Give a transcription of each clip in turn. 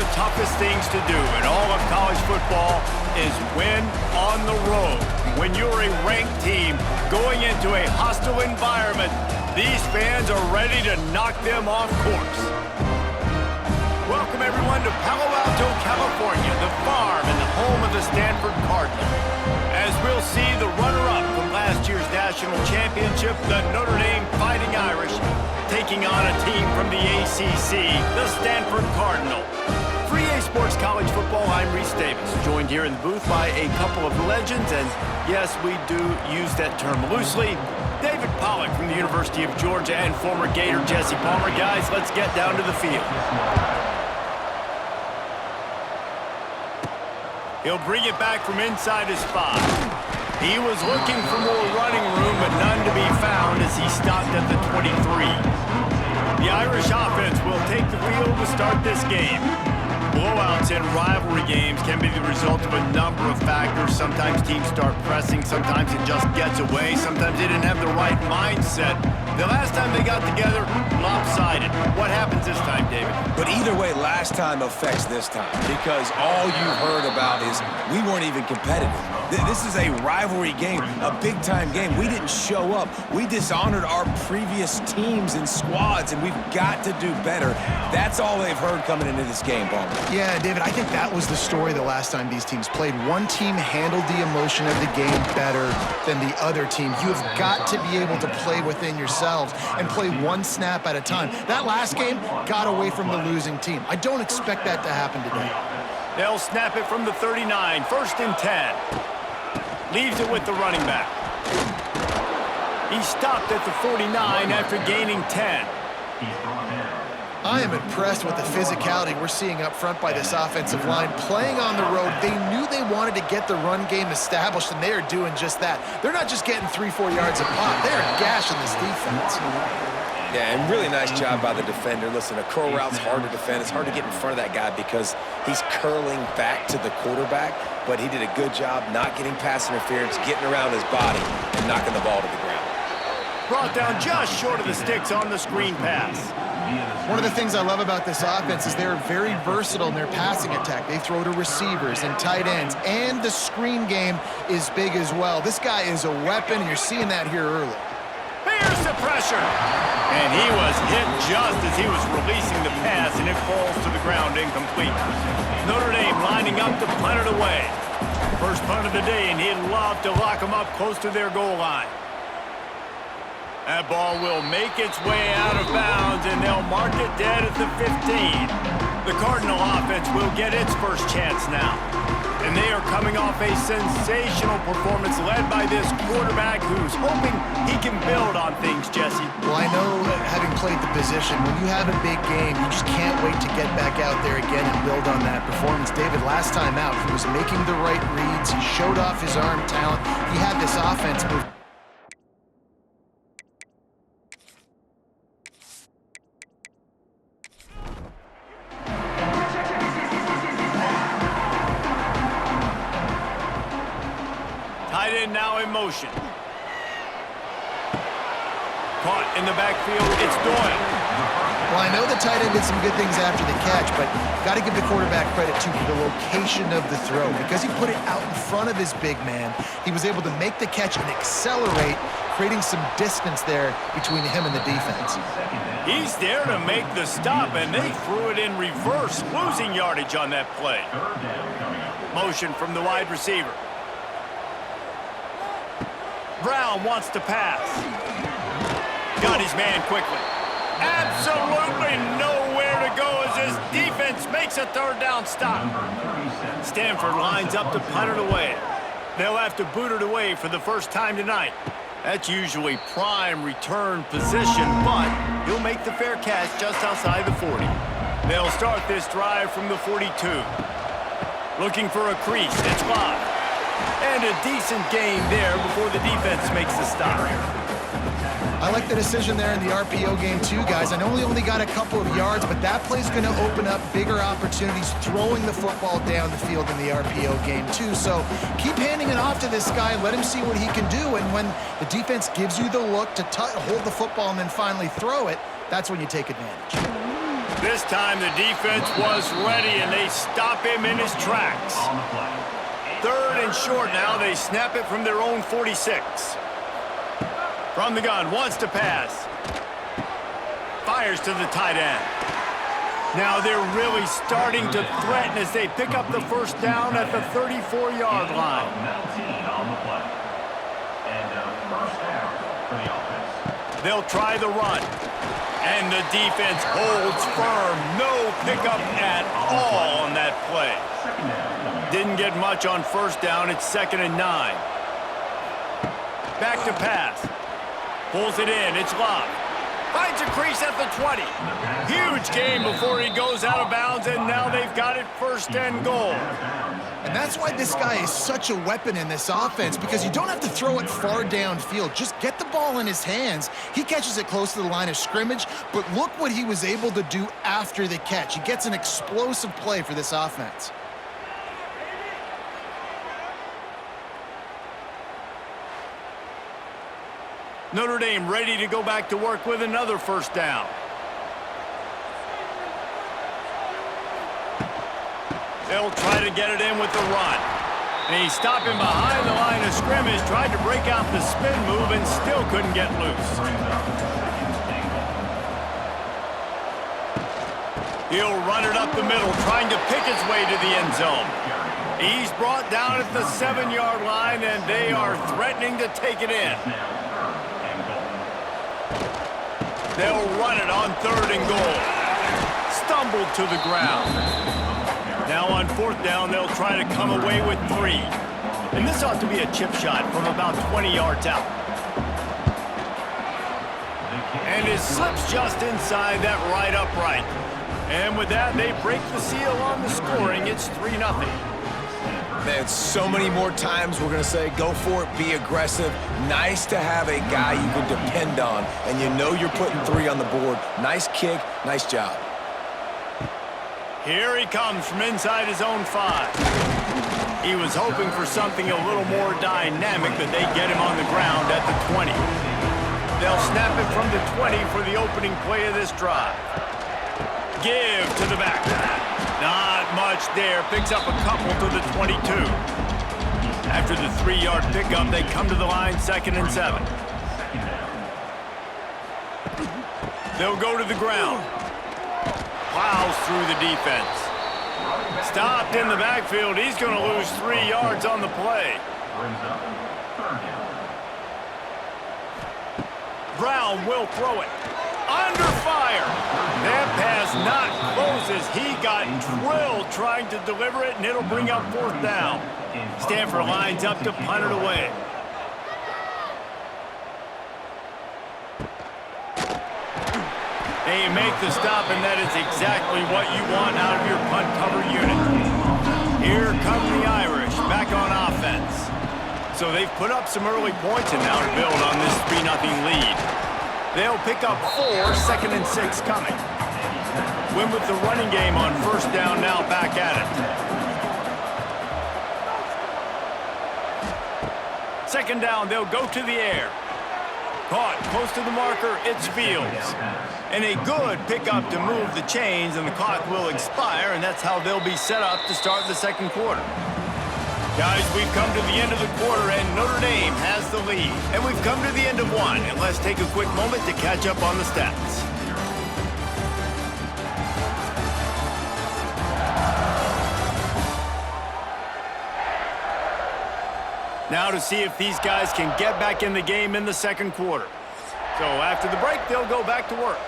the toughest things to do in all of college football is win on the road. When you're a ranked team going into a hostile environment, these fans are ready to knock them off course. Welcome, everyone, to Palo Alto, California, the farm and the home of the Stanford Cardinal. As we'll see the runner-up from last year's national championship, the Notre Dame Fighting Irish, taking on a team from the ACC, the Stanford Cardinal. For EA Sports College Football, I'm Reese Davis, joined here in the booth by a couple of legends, and yes, we do use that term loosely. David Pollack from the University of Georgia and former Gator Jesse Palmer. Guys, let's get down to the field. He'll bring it back from inside his 5. He was looking for more running room, but none to be found as he stopped at the 23. The Irish offense will take the field to start this game. Blowouts in rivalry games can be the result of a number of factors. Sometimes teams start pressing, sometimes it just gets away, sometimes they didn't have the right mindset. The last time they got together, lopsided. What happens this time, David? But either way, last time affects this time, because all you've heard about is we weren't even competitive. This is a rivalry game, a big-time game. We didn't show up. We dishonored our previous teams and squads, and we've got to do better. That's all they've heard coming into this game, Palmer. Yeah, David, I think that was the story the last time these teams played. One team handled the emotion of the game better than the other team. You have got to be able to play within yourselves and play one snap at a time. That last game got away from the losing team. I don't expect that to happen today. They'll snap it from the 39, 1st and 10. Leaves it with the running back. He stopped at the 49 after gaining 10. I am impressed with the physicality we're seeing up front by this offensive line. Playing on the road, they knew they wanted to get the run game established, and they are doing just that. They're not just getting 3-4 yards a pop. They're gashing this defense. Yeah, and really nice job by the defender. Listen, a curl route's hard to defend. It's hard to get in front of that guy because he's curling back to the quarterback, but he did a good job not getting pass interference, getting around his body, and knocking the ball to the ground. Brought down just short of the sticks on the screen pass. One of the things I love about this offense is they're very versatile in their passing attack. They throw to receivers and tight ends, and the screen game is big as well. This guy is a weapon, and you're seeing that here early. Here's the pressure. And he was hit just as he was releasing the pass, and it falls to the ground incomplete. Notre Dame lining up to punt it away. First punt of the day, and he'd love to lock them up close to their goal line. That ball will make its way out of bounds, and they'll mark it dead at the 15. The Cardinal offense will get its first chance now. And they are coming off a sensational performance led by this quarterback who's hoping he can build on things, Jesse. Well, I know, having played the position, when you have a big game, you just can't wait to get back out there again and build on that performance. David, last time out, he was making the right reads. He showed off his arm talent. He had this offense move. Tight end now in motion. Caught in the backfield, it's Doyle. Well, I know the tight end did some good things after the catch, but got to give the quarterback credit, too, for the location of the throw. Because he put it out in front of his big man, he was able to make the catch and accelerate, creating some distance there between him and the defense. He's there to make the stop, and they threw it in reverse, losing yardage on that play. Motion from the wide receiver. Brown wants to pass. Got his man quickly. Absolutely nowhere to go as his defense makes a third down stop. Stanford lines up to punt it away. They'll have to boot it away for the first time tonight. That's usually prime return position, but he'll make the fair catch just outside the 40. They'll start this drive from the 42. Looking for a crease. It's live. And a decent gain there before the defense makes the stop. I like the decision there in the RPO game too, guys. I know he only got a couple of yards, but that play's going to open up bigger opportunities throwing the football down the field in the RPO game too. So keep handing it off to this guy and let him see what he can do. And when the defense gives you the look to hold the football and then finally throw it, that's when you take advantage. This time the defense was ready, and they stop him in his tracks. 3rd and short now. They snap it from their own 46. From the gun, wants to pass. Fires to the tight end. Now they're really starting to threaten as they pick up the first down at the 34-yard line. They'll try the run. And the defense holds firm. No pickup at all on that play. Didn't get much on first down. It's 2nd and 9. Back to pass. Pulls it in. It's locked. Finds a crease at the 20. Huge gain before he goes out of bounds, and now they've got it 1st and goal. And that's why this guy is such a weapon in this offense, because you don't have to throw it far downfield. Just get the ball in his hands. He catches it close to the line of scrimmage, but look what he was able to do after the catch. He gets an explosive play for this offense. Notre Dame ready to go back to work with another first down. They'll try to get it in with the run. And he's stopping behind the line of scrimmage, tried to break out the spin move and still couldn't get loose. He'll run it up the middle, trying to pick his way to the end zone. He's brought down at the 7-yard line, and they are threatening to take it in. They'll run it on 3rd and goal. Stumbled to the ground. Now on 4th down, they'll try to come away with 3. And this ought to be a chip shot from about 20 yards out. And it slips just inside that right upright. And with that, they break the seal on the scoring. It's 3-0. Man, so many more times we're going to say, go for it, be aggressive. Nice to have a guy you can depend on, and you know you're putting 3 on the board. Nice kick, nice job. Here he comes from inside his own 5. He was hoping for something a little more dynamic, but they get him on the ground at the 20. They'll snap it from the 20 for the opening play of this drive. Give to the back. Not much there. Picks up a couple to the 22. After the 3-yard pickup, they come to the line 2nd and 7. They'll go to the ground. Plows through the defense. Stopped in the backfield. He's going to lose 3 yards on the play. Brown will throw it. Under fire. That pass not close as he got drilled trying to deliver it, and it'll bring up 4th down. Stanford lines up to punt it away. They make the stop, and that is exactly what you want out of your punt cover unit. Here come the Irish back on offense. So they've put up some early points and now to build on this 3-0 lead. They'll pick up 4, 2nd and 6 coming. Win with the running game on 1st down, now back at it. 2nd down, they'll go to the air. Caught close to the marker, it's Fields. And a good pickup to move the chains, and the clock will expire, and that's how they'll be set up to start the 2nd quarter. Guys, we've come to the end of the quarter, and Notre Dame has the lead. And we've come to the end of one, and let's take a quick moment to catch up on the stats. Now to see if these guys can get back in the game in the 2nd quarter. So after the break, they'll go back to work.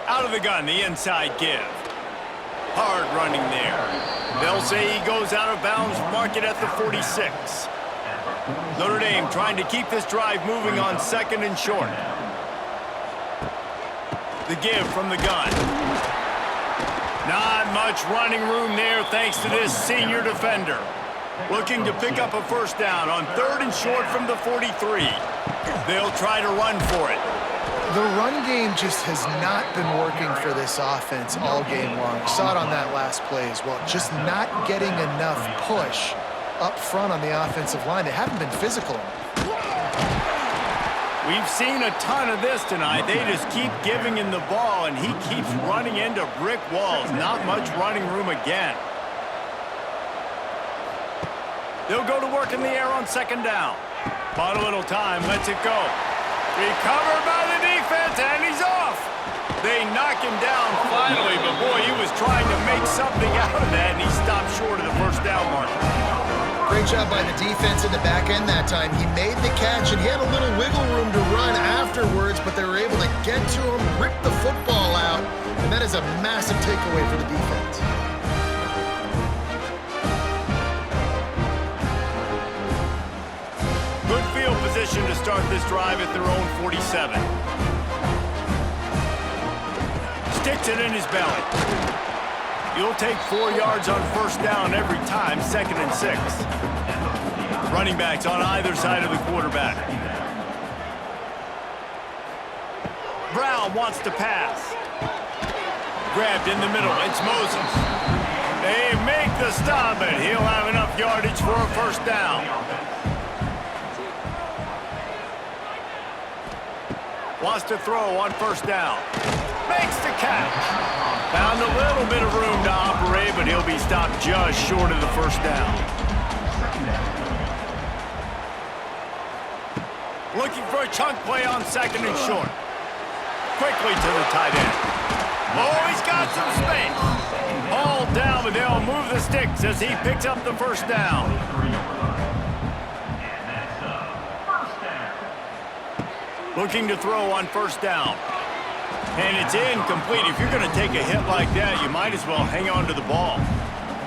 Out of the gun, the inside give. Hard running there. They'll say he goes out of bounds, mark it at the 46. Notre Dame trying to keep this drive moving on 2nd and short. The give from the gun. Not much running room there thanks to this senior defender. Looking to pick up a 1st down on 3rd and short from the 43. They'll try to run for it. The run game just has not been working for this offense all game long. We saw it on that last play as well. Just not getting enough push up front on the offensive line. They haven't been physical. We've seen a ton of this tonight. They just keep giving him the ball, and he keeps running into brick walls. Not much running room again. They'll go to work in the air on second down. Bought a little time, lets it go. Recovered by the defense, and he's off. They knock him down finally, but boy, he was trying to make something out of that, and he stopped short of the first down marker. Great job by the defense in the back end that time. He made the catch, and he had a little wiggle room to run afterwards, but they were able to get to him, rip the football out, and that is a massive takeaway for the defense. Good field position to start this drive at their own 47. Sticks it in his belly. You'll take 4 yards on first down every time, 2nd and 6. Running backs on either side of the quarterback. Brown wants to pass. Grabbed in the middle, it's Moses. They make the stop, but he'll have enough yardage for a first down. Wants to throw on first down. Makes the catch. Found a little bit of room to operate, but he'll be stopped just short of the first down. Looking for a chunk play on 2nd and short. Quickly to the tight end. Oh, he's got some space. Hauled down, but they'll move the sticks as he picks up the first down. Looking to throw on first down. And it's incomplete. If you're going to take a hit like that, you might as well hang on to the ball.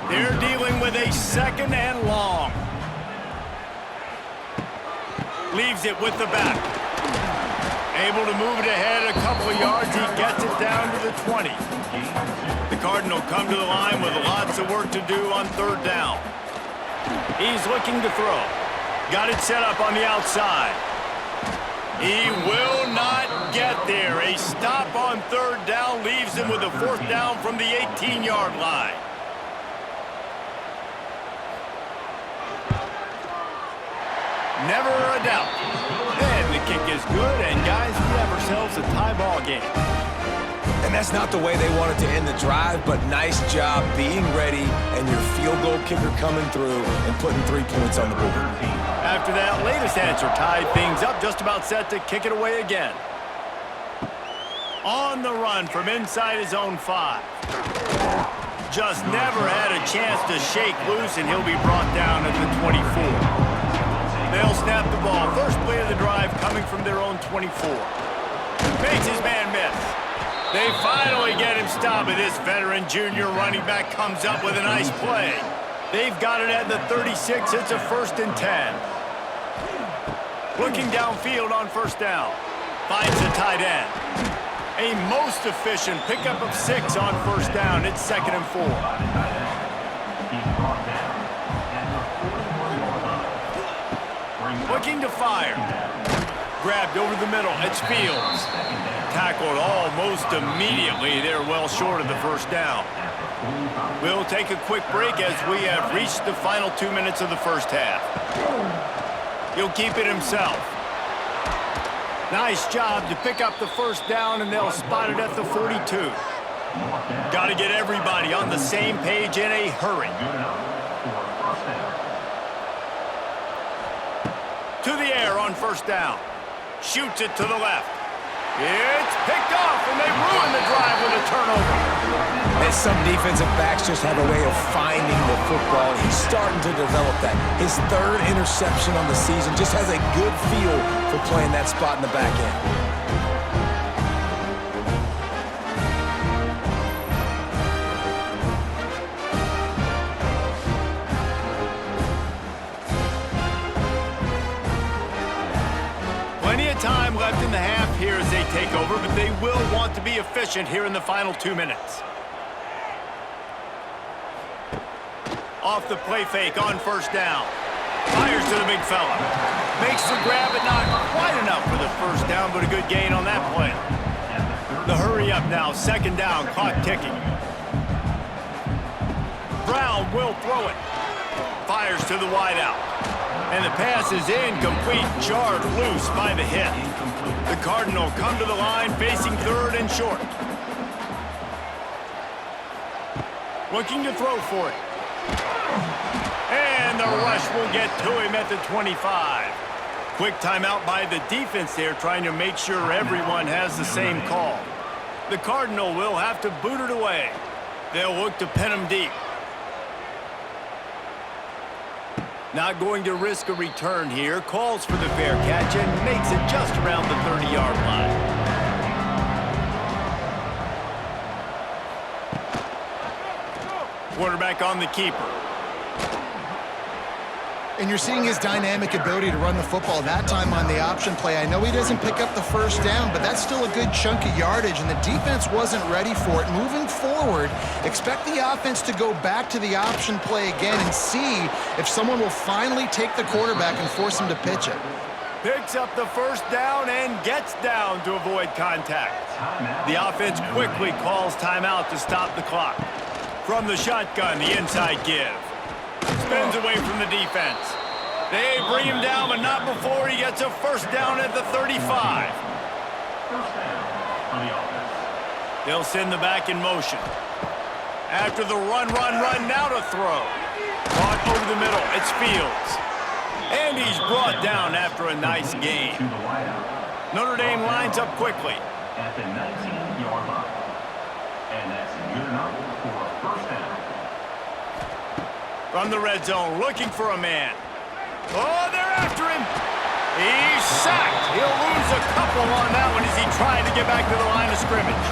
They're dealing with a 2nd and long. Leaves it with the back. Able to move it ahead a couple of yards. He gets it down to the 20. The Cardinal come to the line with lots of work to do on 3rd down. He's looking to throw. Got it set up on the outside. He will not get there. A stop on 3rd down leaves him with a 4th down from the 18-yard line. Never a doubt. And the kick is good, and guys, we have ourselves a tie ball game. And that's not the way they wanted to end the drive, but nice job being ready and your field goal kicker coming through and putting 3 points on the board. After that latest answer tied things up, just about set to kick it away again. On the run from inside his own 5. Just never had a chance to shake loose, and he'll be brought down at the 24. They'll snap the ball. First play of the drive coming from their own 24. Makes his man miss. They finally get him stopped, and this veteran junior running back comes up with a nice play. They've got it at the 36. It's a 1st and 10. Looking downfield on first down. Finds the tight end. A most efficient pickup of 6 on first down. It's 2nd and 4. Looking to fire. Grabbed over the middle. It's Fields. Tackled almost immediately. They're well short of the first down. We'll take a quick break as we have reached the final 2 minutes of the first half. He'll keep it himself. Nice job to pick up the first down, and they'll spot it at the 42. Got to get everybody on the same page in a hurry. To the air on first down. Shoots it to the left. It's picked off, and they ruin the drive with a turnover. And some defensive backs just have a way of finding the football. He's starting to develop that. His 3rd interception on the season, just has a good feel for playing that spot in the back end. Plenty of time left in the half here as they take over, but they will want to be efficient here in the final 2 minutes. Off the play fake on first down. Fires to the big fella. Makes the grab, but not quite enough for the first down, but a good gain on that play. The hurry up now, 2nd down, clock ticking. Brown will throw it. Fires to the wideout. And the pass is incomplete, jarred loose by the hit. The Cardinal come to the line facing third and short. Looking to throw for it. And the rush will get to him at the 25. Quick timeout by the defense there, trying to make sure everyone has the same call. The Cardinal will have to boot it away. They'll look to pin him deep. Not going to risk a return here. Calls for the fair catch and makes it just around the 30-yard line. Quarterback on the keeper. And you're seeing his dynamic ability to run the football, that time on the option play. I know he doesn't pick up the first down, but that's still a good chunk of yardage, and the defense wasn't ready for it. Moving forward, expect the offense to go back to the option play again and see if someone will finally take the quarterback and force him to pitch it. Picks up the first down and gets down to avoid contact. The offense quickly calls timeout to stop the clock. From the shotgun, the inside give. Spins away from the defense. They bring him down, but not before he gets a first down at the 35. They'll send the back in motion. After the run, now to throw. Caught over the middle. It's Fields. And he's brought down after a nice gain. Notre Dame lines up quickly. At the 19-yard line. And that's good enough for a first down. From the red zone, looking for a man. Oh, they're after him. He's sacked. He'll lose a couple on that one as he tried to get back to the line of scrimmage.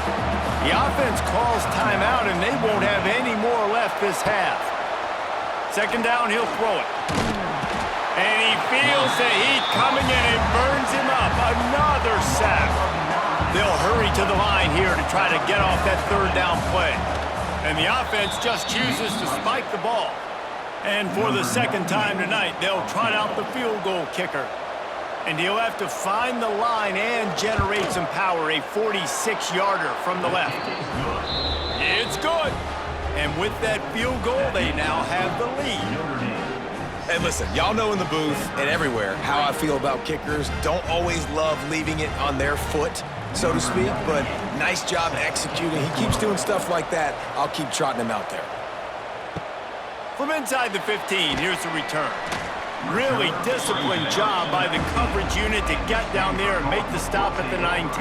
The offense calls timeout, and they won't have any more left this half. Second down, he'll throw it. And he feels the heat coming in and burns him up. Another sack. They'll hurry to the line here to try to get off that third down play. And the offense just chooses to spike the ball. And for the second time tonight, they'll trot out the field goal kicker. And he'll have to find the line and generate some power, a 46-yarder from the left. It's good. And with that field goal, they now have the lead. And listen, y'all know in the booth and everywhere how I feel about kickers. Don't always love leaving it on their foot, so to speak, but nice job executing. He keeps doing stuff like that. I'll keep trotting him out there. From inside the 15, here's the return. Really disciplined job by the coverage unit to get down there and make the stop at the 19.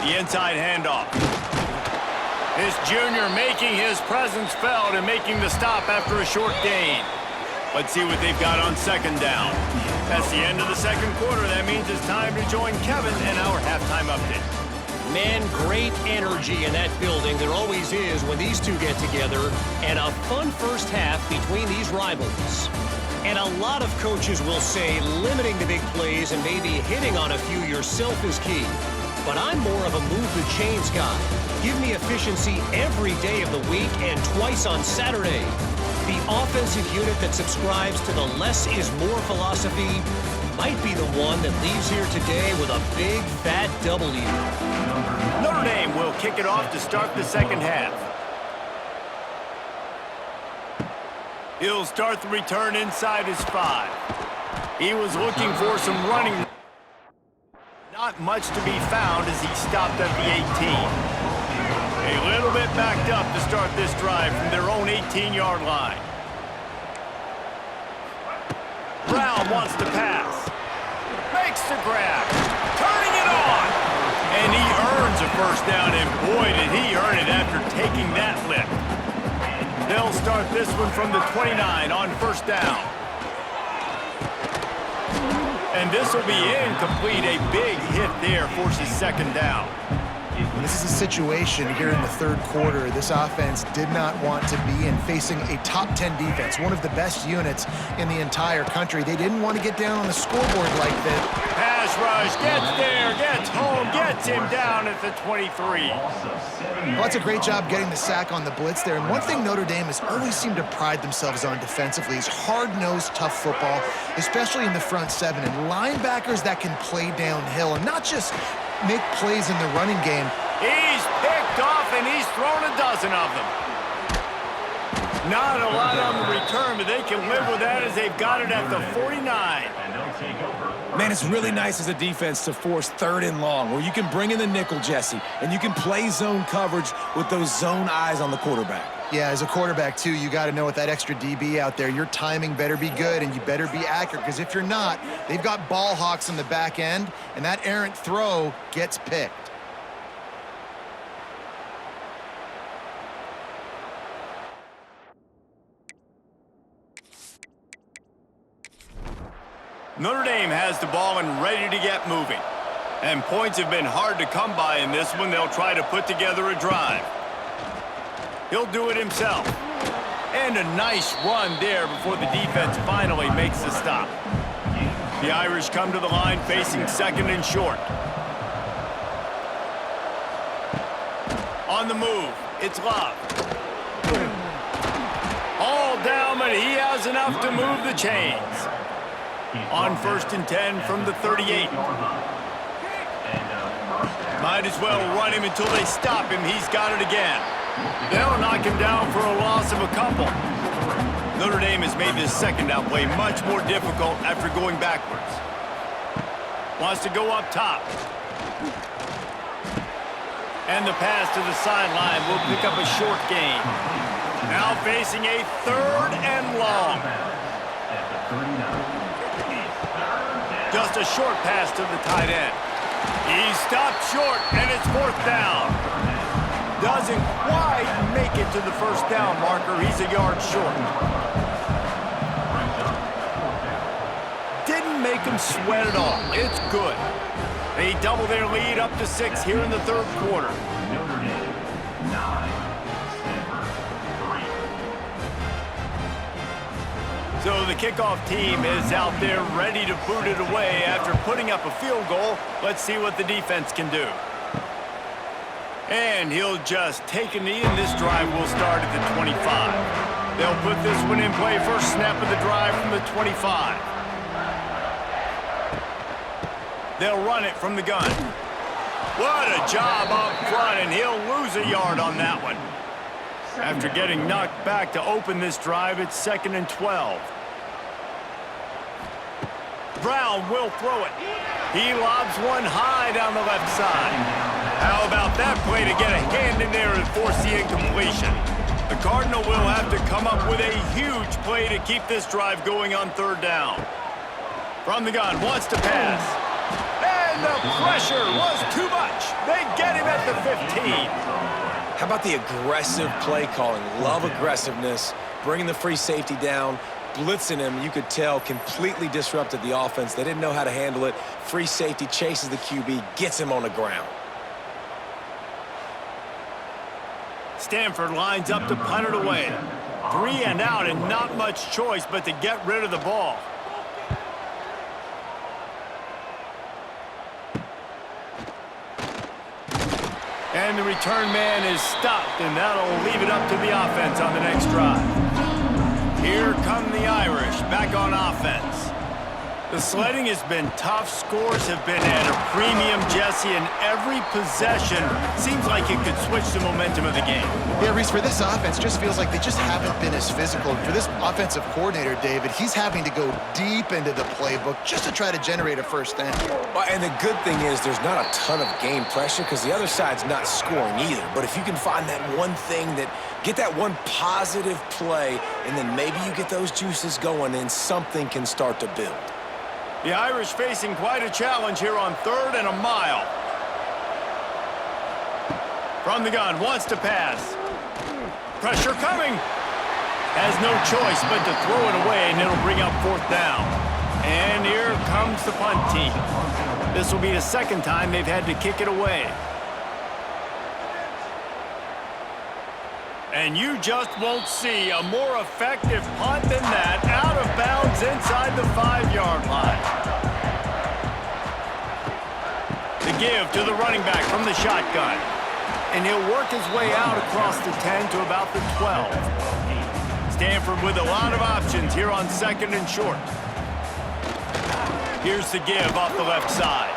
The inside handoff. This junior making his presence felt and making the stop after a short gain. Let's see what they've got on second down. That's the end of the second quarter. That means it's time to join Kevin in our halftime update. Man, great energy in that building. There always is when these two get together. And a fun first half between these rivals. And a lot of coaches will say limiting the big plays and maybe hitting on a few yourself is key. But I'm more of a move the chains guy. Give me efficiency every day of the week and twice on Saturday. The offensive unit that subscribes to the less is more philosophy might be the one that leaves here today with a big, fat W. Notre Dame will kick it off to start the second half. He'll start the return inside his 5. He was looking for some running. Not much to be found as he stopped at the 18. A little bit backed up to start this drive from their own 18-yard line. Brown wants to pass. Makes the grab. Turning it on. And he earns a first down, and boy, did he earn it after taking that lift. They'll start this one from the 29 on first down. And this will be incomplete. A big hit there forces second down. This is a situation here in the third quarter this offense did not want to be in, facing a top 10 defense, one of the best units in the entire country. They didn't want to get down on the scoreboard like this. Pass rush, gets there, gets home, gets him down at the 23. Well, that's a great job getting the sack on the blitz there. And one thing Notre Dame has always seemed to pride themselves on defensively is hard-nosed, tough football, especially in the front seven, and linebackers that can play downhill and not just make plays in the running game. He's picked off, and he's thrown a dozen of them. Not a lot on the return, but they can live with that as they've got it at the 49. And they'll take over. Man, it's really nice as a defense to force 3rd and long, where you can bring in the nickel, Jesse, and you can play zone coverage with those zone eyes on the quarterback. Yeah, as a quarterback, too, you got to know with that extra DB out there, your timing better be good and you better be accurate, because if you're not, they've got ball hawks on the back end, and that errant throw gets picked. Notre Dame has the ball and ready to get moving. And points have been hard to come by in this one. They'll try to put together a drive. He'll do it himself. And a nice run there before the defense finally makes the stop. The Irish come to the line facing 2nd and short. On the move, it's Love. All down, but he has enough to move the chains. On 1st and 10 from the 38. Might as well run him until they stop him. He's got it again. They'll knock him down for a loss of a couple. Notre Dame has made this 2nd down play much more difficult after going backwards. Wants to go up top. And the pass to the sideline will pick up a short gain. Now facing a 3rd and long. Just a short pass to the tight end. He stopped short, and it's 4th down. Doesn't quite make it to the 1st down marker. He's a yard short. Didn't make him sweat at all. It's good. They double their lead up to 6 here in the 3rd quarter. Notre Dame, 9, Stanford, 3. So the kickoff team is out there ready to boot it away after putting up a field goal. Let's see what the defense can do. And he'll just take a knee, and this drive will start at the 25. They'll put this one in play. First snap of the drive from the 25. They'll run it from the gun. What a job up front, and he'll lose a yard on that one. After getting knocked back to open this drive, it's 2nd and 12. Brown will throw it. He lobs one high down the left side. How about that play to get a hand in there and force the incompletion? The Cardinal will have to come up with a huge play to keep this drive going on 3rd down. From the gun, wants to pass. And the pressure was too much. They get him at the 15. How about the aggressive play calling? Love aggressiveness, bringing the free safety down, blitzing him. You could tell completely disrupted the offense. They didn't know how to handle it. Free safety chases the QB, gets him on the ground. Stanford lines up to punt it away. 3 and out, and not much choice but to get rid of the ball. And the return man is stopped, and that'll leave it up to the offense on the next drive. Here come the Irish back on offense. The sledding has been tough. Scores have been at a premium, Jesse, and every possession seems like it could switch the momentum of the game. Yeah, Reese, for this offense, just feels like they just haven't been as physical. For this offensive coordinator, David, he's having to go deep into the playbook just to try to generate a 1st down. Well, and the good thing is there's not a ton of game pressure because the other side's not scoring either. But if you can find that one thing get that one positive play, and then maybe you get those juices going and something can start to build. The Irish facing quite a challenge here on 3rd and a mile. From the gun, wants to pass. Pressure coming. Has no choice but to throw it away, and it'll bring up 4th down. And here comes the punt team. This will be the 2nd time they've had to kick it away. And you just won't see a more effective punt than that, out of bounds inside the 5-yard line. The give to the running back from the shotgun. And he'll work his way out across the 10 to about the 12. Stanford with a lot of options here on 2nd and short. Here's the give off the left side.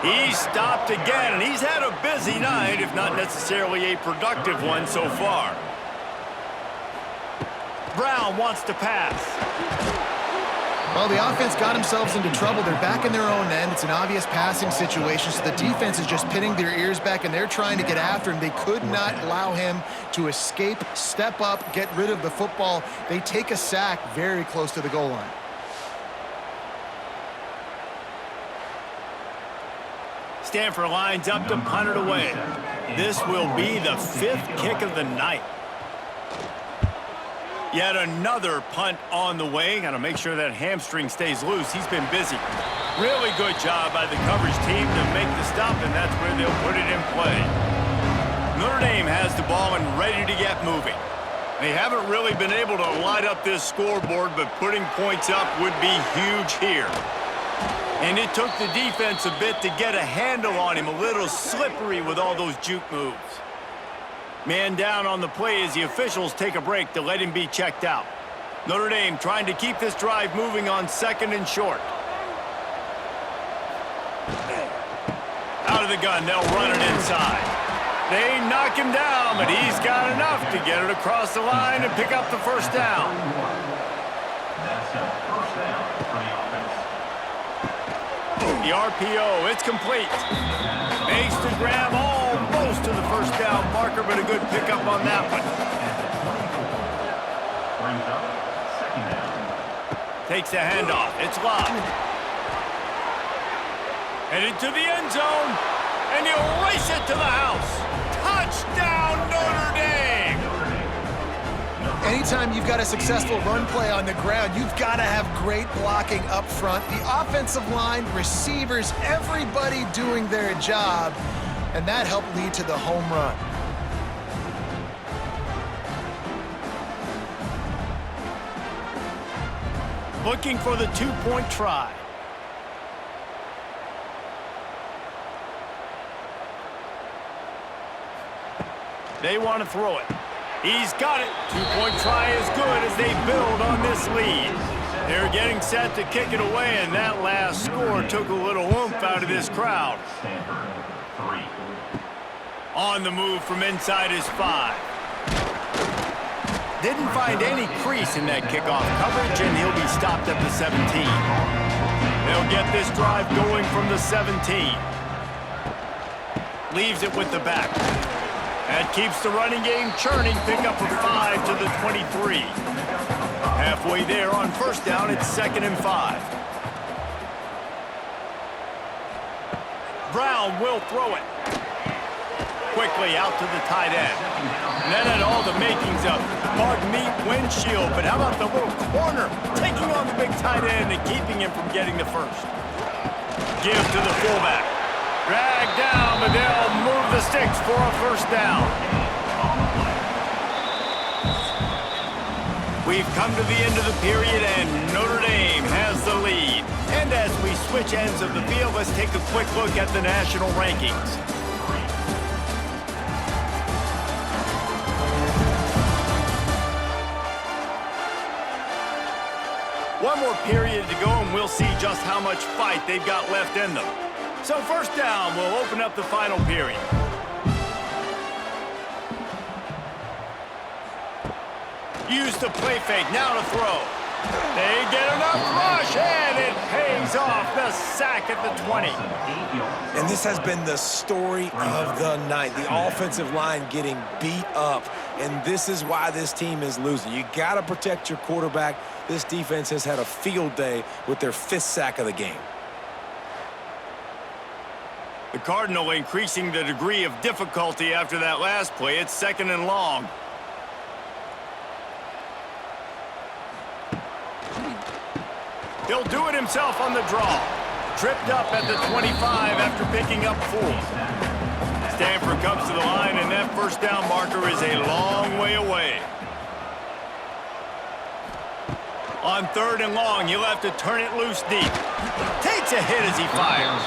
He's stopped again, and he's had a busy night, if not necessarily a productive one so far. Brown wants to pass. Well, the offense got themselves into trouble. They're back in their own end. It's an obvious passing situation, so the defense is just pinning their ears back, and they're trying to get after him. They could not allow him to escape, step up, get rid of the football. They take a sack very close to the goal line. Stanford lines up to punt it away. This will be the 5th kick of the night. Yet another punt on the way. Got to make sure that hamstring stays loose. He's been busy. Really good job by the coverage team to make the stop, and that's where they'll put it in play. Notre Dame has the ball and ready to get moving. They haven't really been able to light up this scoreboard, but putting points up would be huge here. And it took the defense a bit to get a handle on him, a little slippery with all those juke moves. Man down on the play as the officials take a break to let him be checked out. Notre Dame trying to keep this drive moving on 2nd and short. Out of the gun, they'll run it inside. They knock him down, but he's got enough to get it across the line and pick up the first down. That's a first down for the offense. The RPO, it's complete. Makes the grab almost to the first down marker, but a good pickup on that one. Brings up 2nd down. Takes the handoff. It's locked. Headed to the end zone, and he'll race it to the house. Touchdown, Notre Dame! Anytime you've got a successful run play on the ground, you've got to have great blocking up front. The offensive line, receivers, everybody doing their job, and that helped lead to the home run. Looking for the 2-point try. They want to throw it. He's got it. 2-point try is good as they build on this lead. They're getting set to kick it away, and that last score took a little oomph out of this crowd. Stanford 3. On the move from inside his 5. Didn't find any crease in that kickoff coverage, and he'll be stopped at the 17. They'll get this drive going from the 17. Leaves it with the back. That keeps the running game churning. Pick up a 5 to the 23. Halfway there on first down, it's 2nd and 5. Brown will throw it. Quickly out to the tight end. And that had all the makings of hard meat windshield, but how about the little corner taking on the big tight end and keeping him from getting the first? Give to the fullback. Drag down, but they'll move the sticks for a first down. We've come to the end of the period, and Notre Dame has the lead. And as we switch ends of the field, let's take a quick look at the national rankings. One more period to go, and we'll see just how much fight they've got left in them. So first down, we'll open up the final period. Use the play fake, now to throw. They get enough rush, and it pays off the sack at the 20. And this has been the story of the night. The offensive line getting beat up, and this is why this team is losing. You got to protect your quarterback. This defense has had a field day with their 5th sack of the game. The Cardinal increasing the degree of difficulty after that last play. It's 2nd and long. He'll do it himself on the draw. Tripped up at the 25 after picking up 4. Stanford comes to the line, and that first down marker is a long way away. On 3rd and long, he'll have to turn it loose deep. Takes a hit as he fires.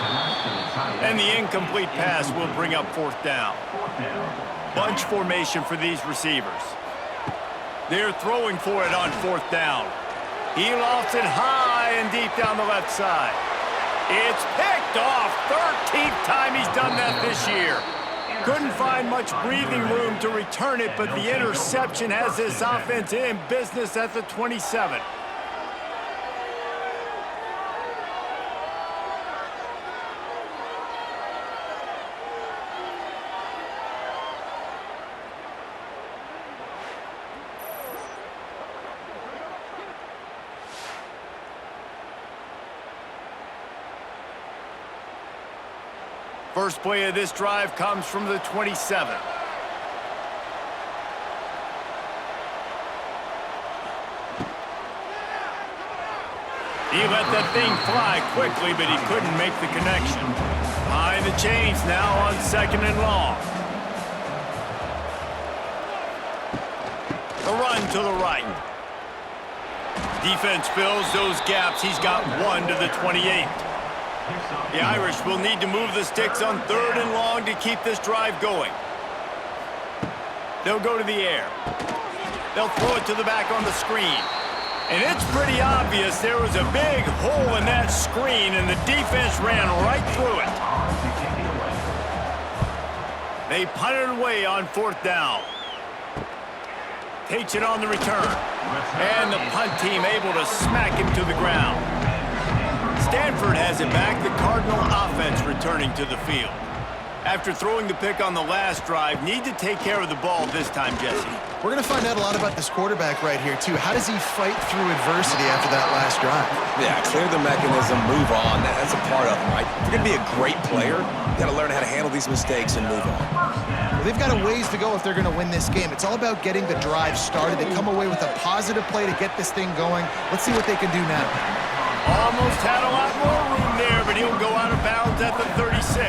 And the incomplete pass will bring up 4th down. Bunch formation for these receivers. They're throwing for it on 4th down. He lofts it high and deep down the left side. It's picked off. 13th time he's done that this year. Couldn't find much breathing room to return it, but the interception has this offense in business at the 27. First play of this drive comes from the 27. He let that thing fly quickly, but he couldn't make the connection. Behind the chains now on 2nd and long. The run to the right. Defense fills those gaps. He's got 1 to the 28. The Irish will need to move the sticks on 3rd and long to keep this drive going. They'll go to the air. They'll throw it to the back on the screen. And it's pretty obvious there was a big hole in that screen, and the defense ran right through it. They punted away on 4th down. Takes it on the return. And the punt team able to smack him to the ground. Stanford has it back, the Cardinal offense returning to the field. After throwing the pick on the last drive, need to take care of the ball this time, Jesse. We're going to find out a lot about this quarterback right here, too. How does he fight through adversity after that last drive? Yeah, clear the mechanism, move on. That's a part of it, right? If you're going to be a great player, you got to learn how to handle these mistakes and move on. Well, they've got a ways to go if they're going to win this game. It's all about getting the drive started. They come away with a positive play to get this thing going. Let's see what they can do now. Almost had a lot more room there, but he'll go out of bounds at the 36.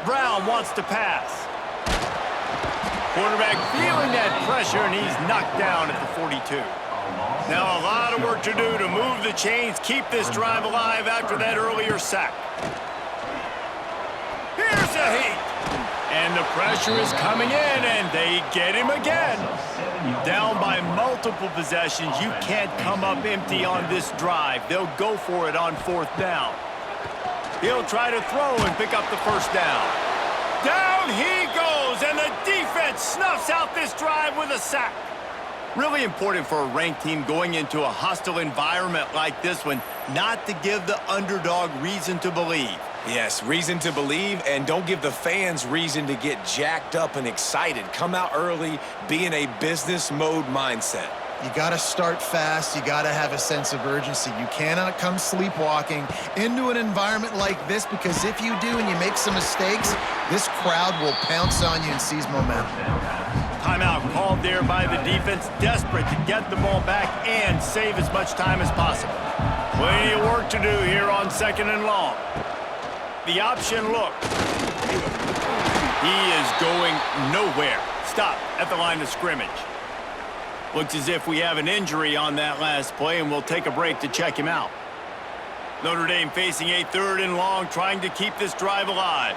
Brown wants to pass. Quarterback feeling that pressure, and he's knocked down at the 42. Now a lot of work to do to move the chains, keep this drive alive after that earlier sack. Here's a heat. And the pressure is coming in, and they get him again. Down by multiple possessions, you can't come up empty on this drive. They'll go for it on 4th down. He'll try to throw and pick up the 1st down. Down he goes, and the defense snuffs out this drive with a sack. Really important for a ranked team going into a hostile environment like this one, not to give the underdog reason to believe. Yes, reason to believe, and don't give the fans reason to get jacked up and excited. Come out early, be in a business mode mindset. You got to start fast. You got to have a sense of urgency. You cannot come sleepwalking into an environment like this, because if you do and you make some mistakes, this crowd will pounce on you and seize momentum. Timeout called there by the defense, desperate to get the ball back and save as much time as possible. Plenty of work to do here on 2nd and long. The option look. He is going nowhere. Stop at the line of scrimmage. Looks as if we have an injury on that last play, and we'll take a break to check him out. Notre Dame facing a 3rd and long, trying to keep this drive alive.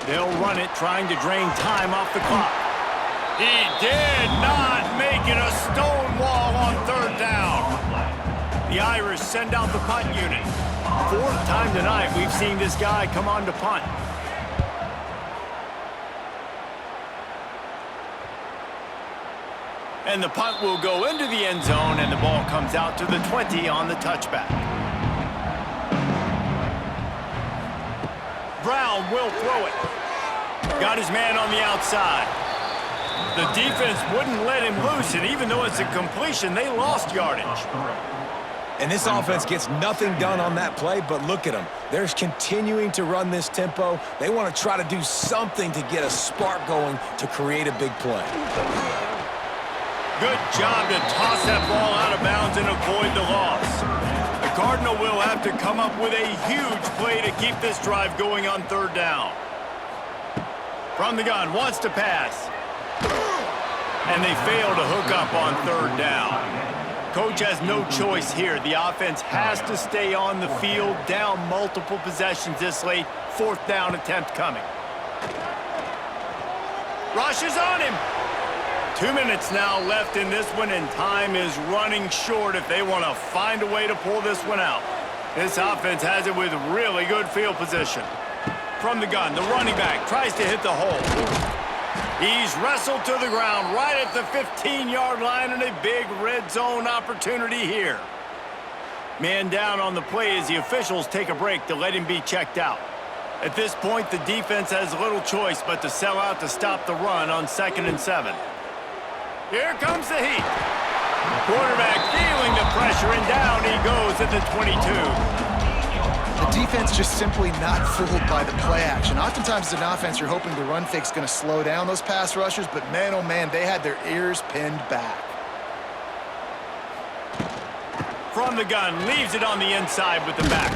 They'll run it, trying to drain time off the clock. He did not make it a stone wall on 3rd down. The Irish send out the punt unit. 4th time tonight we've seen this guy come on to punt. And the punt will go into the end zone, and the ball comes out to the 20 on the touchback. Brown will throw it. Got his man on the outside. The defense wouldn't let him loose, and even though it's a completion, they lost yardage. And this offense gets nothing done on that play, but look at them. They're continuing to run this tempo. They want to try to do something to get a spark going to create a big play. Good job to toss that ball out of bounds and avoid the loss. The Cardinal will have to come up with a huge play to keep this drive going on 3rd down. From the gun, wants to pass. And they fail to hook up on 3rd down. Coach has no choice here. The offense has to stay on the field, down multiple possessions this late. 4th down attempt coming. Rushes on him. 2 minutes now left in this one, and time is running short if they want to find a way to pull this one out. This offense has it with really good field position. From the gun, the running back tries to hit the hole. He's wrestled to the ground right at the 15-yard line, and a big red zone opportunity here. Man down on the play as the officials take a break to let him be checked out. At this point, the defense has little choice but to sell out to stop the run on 2nd and 7. Here comes the heat. Quarterback feeling the pressure, and down he goes at the 22. The defense just simply not fooled by the play action. Oftentimes as an offense, you're hoping the run fake's going to slow down those pass rushers, but man, oh man, they had their ears pinned back. From the gun, leaves it on the inside with the back.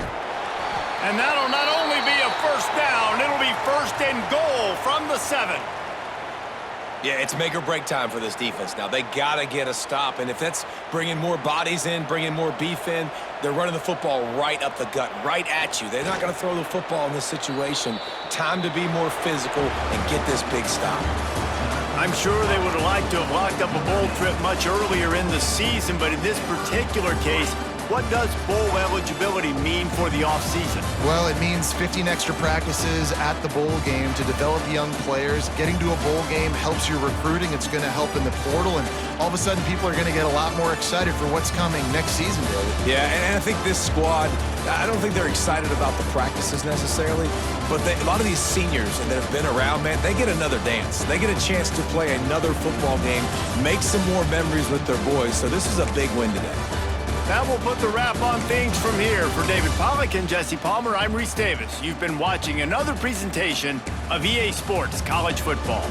And that'll not only be a first down, it'll be 1st and goal from the 7. Yeah, it's make or break time for this defense now. They got to get a stop, and if that's bringing more bodies in, bringing more beef in, they're running the football right up the gut, right at you. They're not going to throw the football in this situation. Time to be more physical and get this big stop. I'm sure they would have liked to have locked up a bowl trip much earlier in the season, but in this particular case, what does bowl eligibility mean for the offseason? Well, it means 15 extra practices at the bowl game to develop young players. Getting to a bowl game helps your recruiting. It's going to help in the portal, and all of a sudden people are going to get a lot more excited for what's coming next season, David. Yeah, and I think this squad, I don't think they're excited about the practices necessarily, but a lot of these seniors that have been around, man, they get another dance. They get a chance to play another football game, make some more memories with their boys, so this is a big win today. That will put the wrap on things from here. For David Pollack and Jesse Palmer, I'm Reese Davis. You've been watching another presentation of EA Sports College Football.